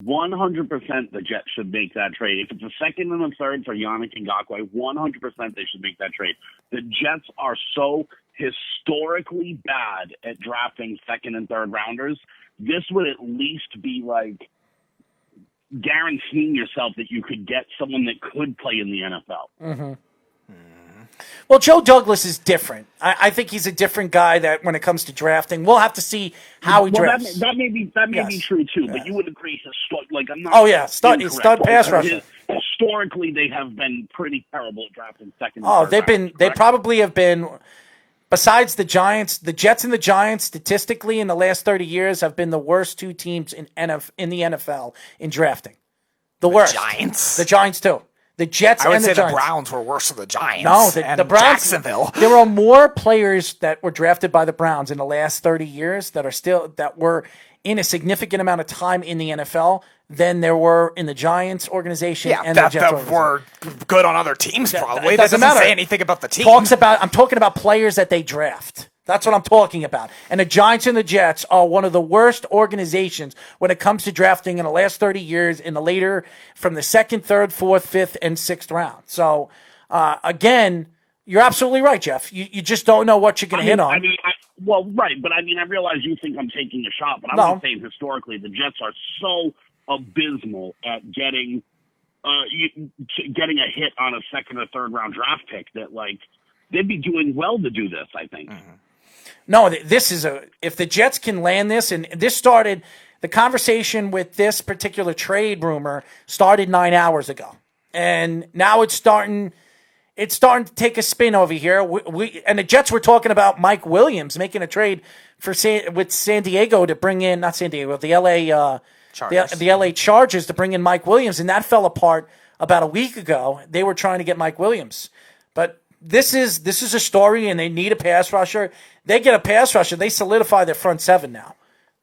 100% the Jets should make that trade. If it's a second and a third for Yannick Ngakoue, 100% they should make that trade. The Jets are so historically bad at drafting second and third rounders. This would at least be like guaranteeing yourself that you could get someone that could play in the NFL. Mm-hmm. Well, Joe Douglas is different. I think he's a different guy that when it comes to drafting. We'll have to see how he drafts. That may be true too, but you would agree. I'm not. Oh yeah, stud pass rusher. Historically, they have been pretty terrible at drafting second. They probably have been. Besides the Giants, the Jets and the Giants, statistically in the last 30 years, have been the worst two teams in the NFL in drafting. The worst. Giants. The Giants too. The Jets and the Giants. I would say the Browns were worse than the Giants. No, the Browns. Jacksonville. There are more players that were drafted by the Browns in the last 30 years that were in a significant amount of time in the NFL than there were in the Giants organization and the Jets organization. Were good on other teams probably. It doesn't matter. Say anything about the team. I'm talking about players that they draft. That's what I'm talking about. And the Giants and the Jets are one of the worst organizations when it comes to drafting in the last 30 years from the second, third, fourth, fifth, and sixth round. So, again, you're absolutely right, Jeff. You just don't know what you're going to hit on. Right. But, I realize you think I'm taking a shot, but I'm saying historically the Jets are so abysmal at getting a hit on a second or third round draft pick that, they'd be doing well to do this, I think. Mm-hmm. No, if the Jets can land this, and this started, the conversation with this particular trade rumor started 9 hours ago. And now it's starting to take a spin over here. And the Jets were talking about Mike Williams making a trade with San Diego to bring in, not San Diego, the LA Chargers. The LA Chargers to bring in Mike Williams, and that fell apart about a week ago. They were trying to get Mike Williams. But this is a story, and they need a pass rusher. They get a pass rusher. They solidify their front seven now.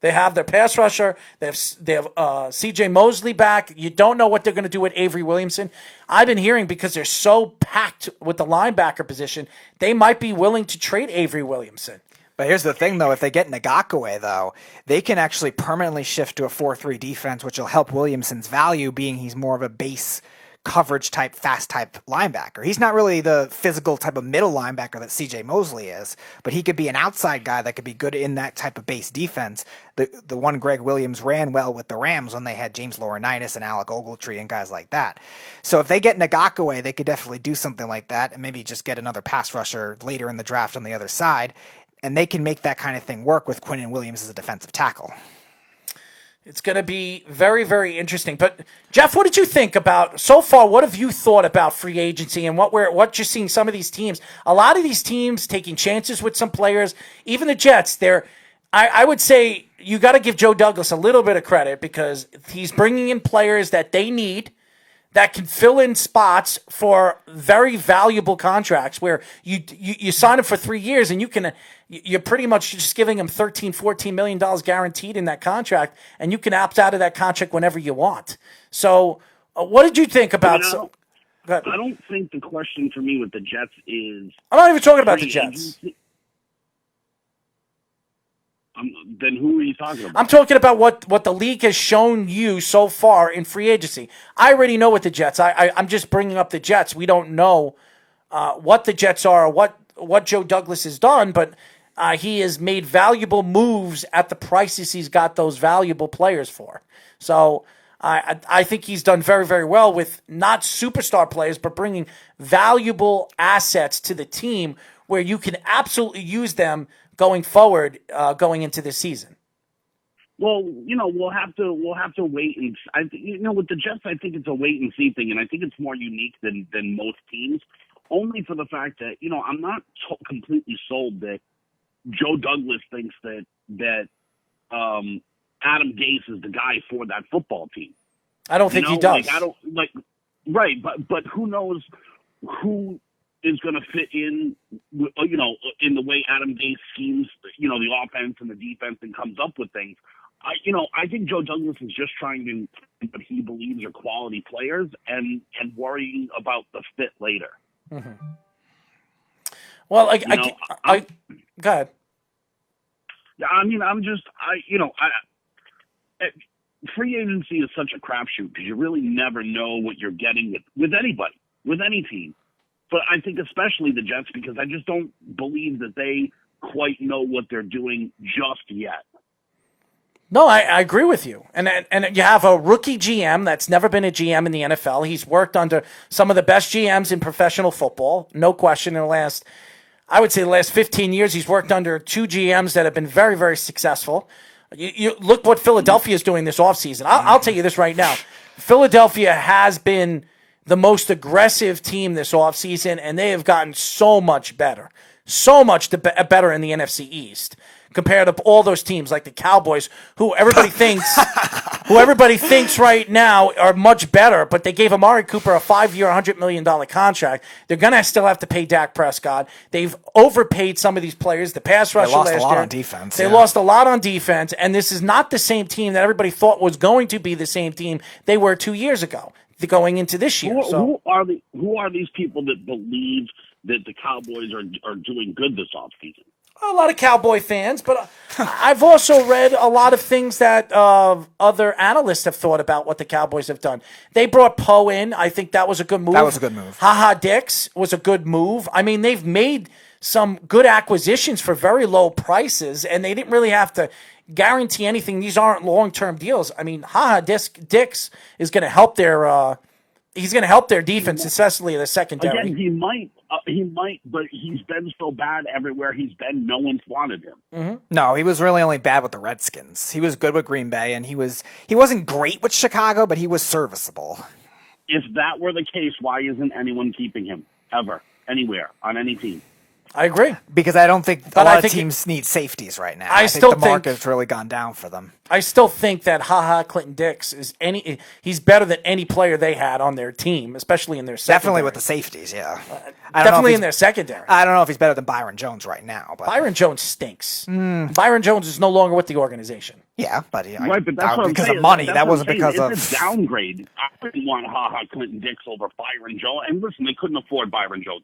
They have their pass rusher. They have C.J. Mosley back. You don't know what they're going to do with Avery Williamson. I've been hearing because they're so packed with the linebacker position, they might be willing to trade Avery Williamson. But here's the thing, though. If they get Ngakoue, though, they can actually permanently shift to a 4-3 defense, which will help Williamson's value, being he's more of a base coverage type, fast type linebacker. He's not really the physical type of middle linebacker that C.J. Mosley is, but he could be an outside guy that could be good in that type of base defense. The one Greg Williams ran well with the Rams when they had James Laurinaitis and Alec Ogletree and guys like that. So if they get Ngakoue, they could definitely do something like that and maybe just get another pass rusher later in the draft on the other side, and they can make that kind of thing work with Quinnen Williams as a defensive tackle. It's going to be very, very interesting. But, Jeff, what did you think about, so far, what have you thought about free agency and what you're seeing some of these teams? A lot of these teams taking chances with some players, even the Jets, I would say you got to give Joe Douglas a little bit of credit because he's bringing in players that they need that can fill in spots for very valuable contracts where you sign them for 3 years and you're pretty much just giving them $13-14 million guaranteed in that contract, and you can opt out of that contract whenever you want. So what did you think about I don't think the question for me with the Jets is... I'm not even talking about the Jets. Then who are you talking about? I'm talking about what the league has shown you so far in free agency. I already know what the Jets. I'm just bringing up the Jets. We don't know what the Jets are or what Joe Douglas has done, but he has made valuable moves at the prices he's got those valuable players for. So I think he's done very, very well with not superstar players, but bringing valuable assets to the team where you can absolutely use them going forward, going into this season. Well, we'll have to wait and with the Jets, I think it's a wait and see thing, and I think it's more unique than most teams, only for the fact that I'm not completely sold that Joe Douglas thinks that Adam Gase is the guy for that football team. I don't think he does. Right, but who knows who is going to fit in, in the way Adam Gase schemes, the offense and the defense and comes up with things. I think Joe Douglas is just trying to, what he believes are quality players and worrying about the fit later. Mm-hmm. Well, go ahead. free agency is such a crapshoot because you really never know what you're getting with anybody, with any team. But I think especially the Jets, because I just don't believe that they quite know what they're doing just yet. No, I agree with you. And you have a rookie GM that's never been a GM in the NFL. He's worked under some of the best GMs in professional football, no question. In the last 15 years, he's worked under two GMs that have been very, very successful. You look what Philadelphia is doing this offseason. I'll tell you this right now. Philadelphia has been the most aggressive team this offseason, and they have gotten so much better. So much better in the NFC East compared to all those teams like the Cowboys, who everybody thinks right now are much better, but they gave Amari Cooper a 5-year, $100 million contract. They're going to still have to pay Dak Prescott. They've overpaid some of these players. The pass rusher last year. They lost a lot on defense. They lost a lot on defense, and this is not the same team that everybody thought was going to be the same team they were 2 years ago going into this year. Who are these people that believe that the Cowboys are doing good this offseason? A lot of Cowboy fans, but I've also read a lot of things that other analysts have thought about what the Cowboys have done. They brought Poe in. I think that was a good move. That was a good move. HaHa Dix was a good move. I mean, they've made some good acquisitions for very low prices, and they didn't really have to guarantee anything. These aren't long-term deals. I mean, HaHa Dix is going to help their he's going to help their defense, especially in the secondary. Again, he might, but he's been so bad everywhere he's been, no one's wanted him. Mm-hmm. No, he was really only bad with the Redskins. He was good with Green Bay, and he wasn't great with Chicago, but he was serviceable. If that were the case, why isn't anyone keeping him ever, anywhere, on any team? I agrre because I don't think a lot of teams need safeties right now. I think the market's really gone down for them. I still think that Clinton Dix he's better than any player they had on their team, especially in their secondary. Definitely with the safeties, yeah. Definitely in their secondary. I don't know if he's better than Byron Jones right now. But Byron Jones stinks. Byron Jones is no longer with the organization. Yeah, but but that's because of money. That wasn't because of it's a downgrade. I wouldn't want Clinton Dix over Byron Jones. And listen, they couldn't afford Byron Jones.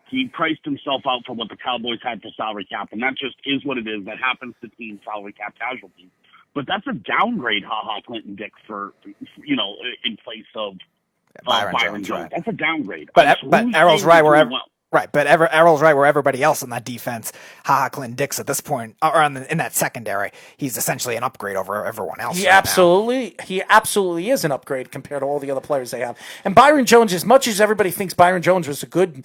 He priced himself out for what the Cowboys had for salary cap, and that just is what it is. That happens to team salary cap casualties. But that's a downgrade, Clinton Dix for in place of Byron Jones. Right. That's a downgrade. But Errol's right wherever. Right, but Errol's right where everybody else in that defense, Clinton Dix at this point, or in that secondary, he's essentially an upgrade over everyone else. He absolutely is an upgrade compared to all the other players they have. And Byron Jones, as much as everybody thinks Byron Jones was a good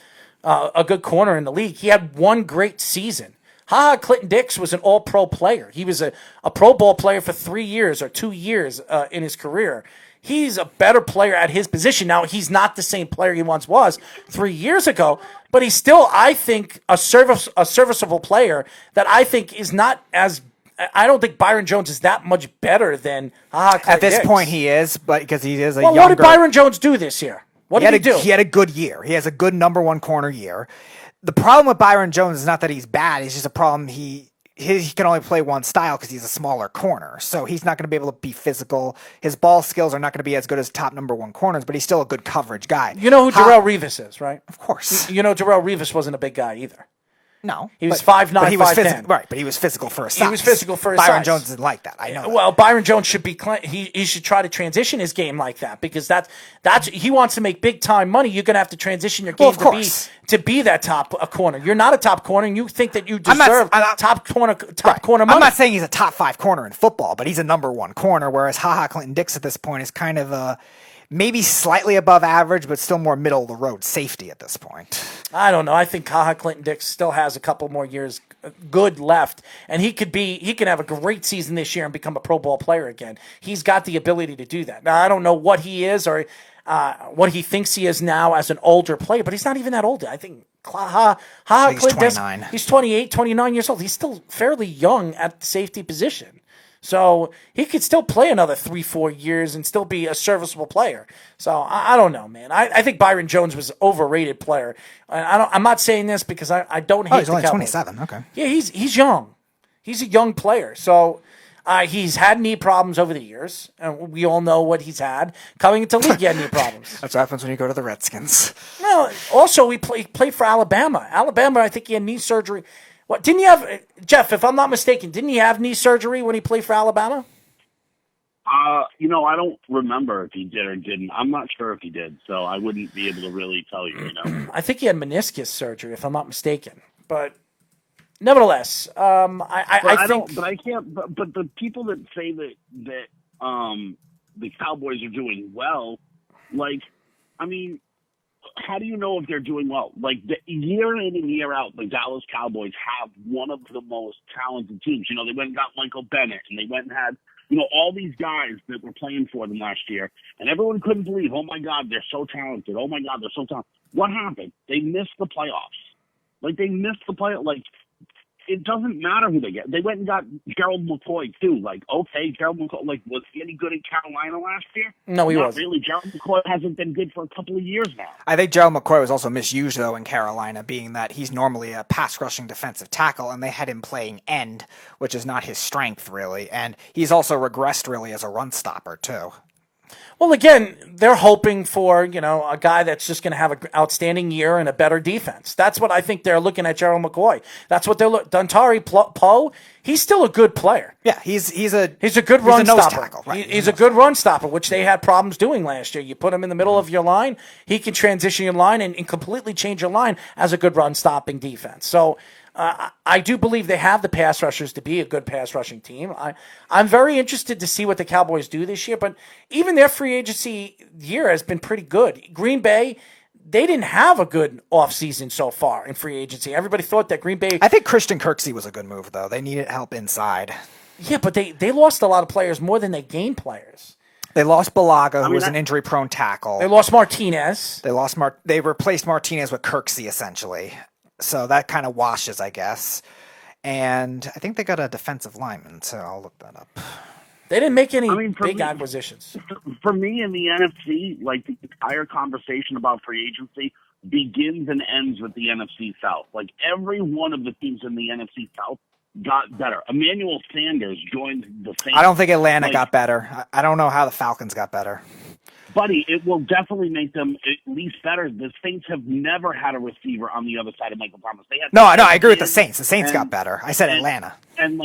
corner in the league, he had one great season. Clinton Dix was an all-pro player. He was a Pro Bowl player for 3 years or 2 years in his career. He's a better player at his position. Now, he's not the same player he once was 3 years ago, but he's still, I think, a serviceable player that I think is not as – I don't think Byron Jones is that much better than Clinton At this Dix. point, he is, but because he is a younger – what did Byron Jones do this year? What did he do? He had a good year. He has a good number one corner year. The problem with Byron Jones is not that he's bad. It's just a problem he can only play one style because he's a smaller corner. So he's not going to be able to be physical. His ball skills are not going to be as good as top number one corners, but he's still a good coverage guy. You know who Darrelle Revis is, right? Of course. You know Darrelle Revis wasn't a big guy either. No. He was 5'9", 5'10". Right, but he was physical for a size. He was physical for a Byron size. Jones isn't like that. I know that. Well, Byron Jones should be he should try to transition his game like that because that's he wants to make big time money. You're going to have to transition your game to be that top corner. You're not a top corner, and you think that you deserve top corner money. I'm not saying he's a top 5 corner in football, but he's a number one corner, whereas Clinton Dix at this point is kind of maybe slightly above average, but still more middle of the road safety at this point. I don't know. I think Clinton Dix still has a couple more years good left, and he can have a great season this year and become a Pro Bowl player again. He's got the ability to do that. Now, I don't know what he is or what he thinks he is now as an older player, but he's not even that old. I think he's 29. He's 28, 29 years old. He's still fairly young at the safety position. So he could still play another 3-4 years and still be a serviceable player. So I don't know, man. I think Byron Jones was an overrated player. I'm not saying this because I don't hate. He's only 27. Okay. Yeah, he's young. He's a young player. So he's had knee problems over the years, and we all know what he's had. Coming into the league, he had knee problems. That's what happens when you go to the Redskins. Well, also he played for Alabama. Alabama, I think he had knee surgery. What didn't he have, Jeff? If I'm not mistaken, didn't he have knee surgery when he played for Alabama? I don't remember if he did or didn't. I'm not sure if he did, so I wouldn't be able to really tell you. I think he had meniscus surgery, if I'm not mistaken. But nevertheless, I think. But I can't. But the people that say that the Cowboys are doing well, how do you know if they're doing well? Like, year in and year out, the Dallas Cowboys have one of the most talented teams. They went and got Michael Bennett, and they went and had, all these guys that were playing for them last year, and everyone couldn't believe, oh my God, they're so talented. Oh my God, they're so talented. What happened? They missed the playoffs. It doesn't matter who they get. They went and got Gerald McCoy, too. Gerald McCoy, was he any good in Carolina last year? No, he wasn't. Not really. Gerald McCoy hasn't been good for a couple of years now. I think Gerald McCoy was also misused, though, in Carolina, being that he's normally a pass-rushing defensive tackle, and they had him playing end, which is not his strength, really. And he's also regressed, really, as a run stopper, too. Well, again, they're hoping for, a guy that's just going to have an outstanding year and a better defense. That's what I think they're looking at Gerald McCoy. That's what they're Dontari Poe, he's still a good player. Yeah, he's a good run stopper. Tackle, right? He's a good run stopper, which they had problems doing last year. You put him in the middle of your line, he can transition your line and completely change your line as a good run stopping defense. So I do believe they have the pass rushers to be a good pass rushing team. I'm very interested to see what the Cowboys do this year, but even their free agency year has been pretty good. Green Bay, they didn't have a good offseason so far in free agency. Everybody thought that Green Bay... I think Christian Kirksey was a good move, though. They needed help inside. Yeah, but they lost a lot of players more than they gained players. They lost Balaga, who was an injury-prone tackle. They lost Martinez. They replaced Martinez with Kirksey, essentially. So that kind of washes, I guess. And I think they got a defensive lineman, so I'll look that up. They didn't make any big acquisitions. For me in the NFC, the entire conversation about free agency begins and ends with the NFC South. Every one of the teams in the NFC South got better. Emmanuel Sanders joined the Saints. I don't think Atlanta got better. I don't know how the Falcons got better. Buddy, it will definitely make them at least better. The Saints have never had a receiver on the other side of Michael Thomas. I agree with the Saints. The Saints got better. I said Atlanta. And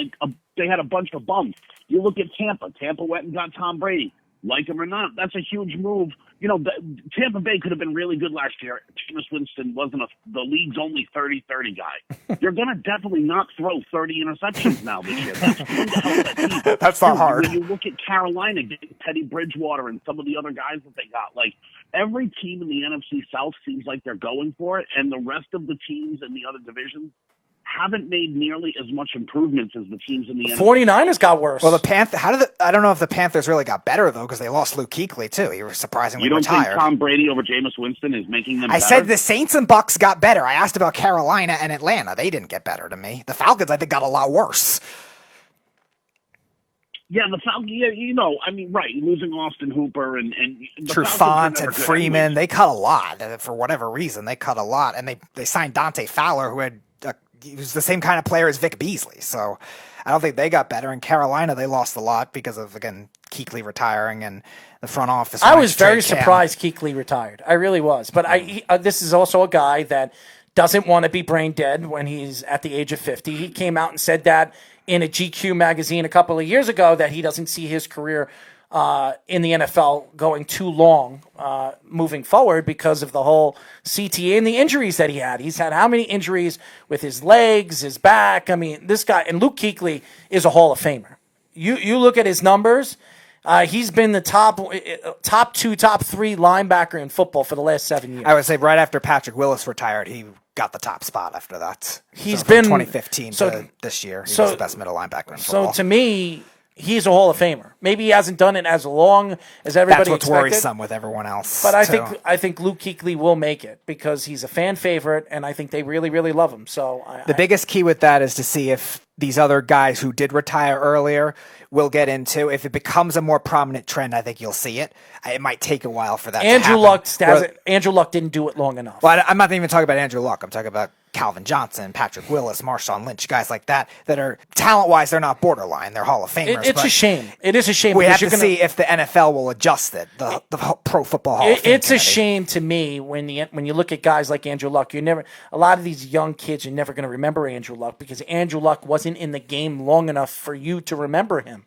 they had a bunch of bumps. You look at Tampa. Tampa went and got Tom Brady. Like him or not, that's a huge move. Tampa Bay could have been really good last year. Jameis Winston wasn't the league's only 30-30 guy. You're going to definitely not throw 30 interceptions now this year. That's going to help that team. That's not hard. When you look at Carolina getting Teddy Bridgewater and some of the other guys that they got, every team in the NFC South seems like they're going for it, and the rest of the teams in the other divisions haven't made nearly as much improvements as the teams in the NFC. 49ers got worse. Well, I don't know if the Panthers really got better, though, because they lost Luke Kuechly, too. He was surprisingly retired. You don't think Tom Brady over Jameis Winston is making them better? I said the Saints and Bucks got better. I asked about Carolina and Atlanta. They didn't get better to me. The Falcons, I think, got a lot worse. Yeah, the Falcons, right, losing Austin Hooper and Trufant and Freeman, anyways. They cut a lot. For whatever reason, they cut a lot. And they signed Dante Fowler, who he was the same kind of player as Vic Beasley. So I don't think they got better. In Carolina, they lost a lot because of, again, Kuechly retiring and the front office. I was very surprised Kuechly retired. I really was. But this is also a guy that doesn't want to be brain dead when he's at the age of 50. He came out and said that in a GQ magazine a couple of years ago that he doesn't see his career in the NFL going too long moving forward because of the whole CTE and the injuries that he had. He's had how many injuries with his legs, his back? I mean, this guy, and Luke Kuechly is a Hall of Famer. You look at his numbers, he's been the top 2, top 3 linebacker in football for the last 7 years. I would say right after Patrick Willis retired, he got the top spot after that. He's been 2015 to this year. He was the best middle linebacker in football. So to me, he's a Hall of Famer. Maybe he hasn't done it as long as everybody expected. That's what's worrisome with everyone else. But I think Luke Kuechly will make it because he's a fan favorite, and I think they really, really love him. So the biggest key with that is to see if these other guys who did retire earlier will get into. If it becomes a more prominent trend, I think you'll see it. It might take a while for that to happen. Andrew Luck didn't do it long enough. Well, I'm not even talking about Andrew Luck. I'm talking about Calvin Johnson, Patrick Willis, Marshawn Lynch, guys like that are talent-wise, they're not borderline. They're Hall of Famers. It's a shame. It is a shame. We have to see if the NFL will adjust it, the Pro Football Hall of Fame It's a shame to me when you look at guys like Andrew Luck. A lot of these young kids are never going to remember Andrew Luck because Andrew Luck wasn't in the game long enough for you to remember him.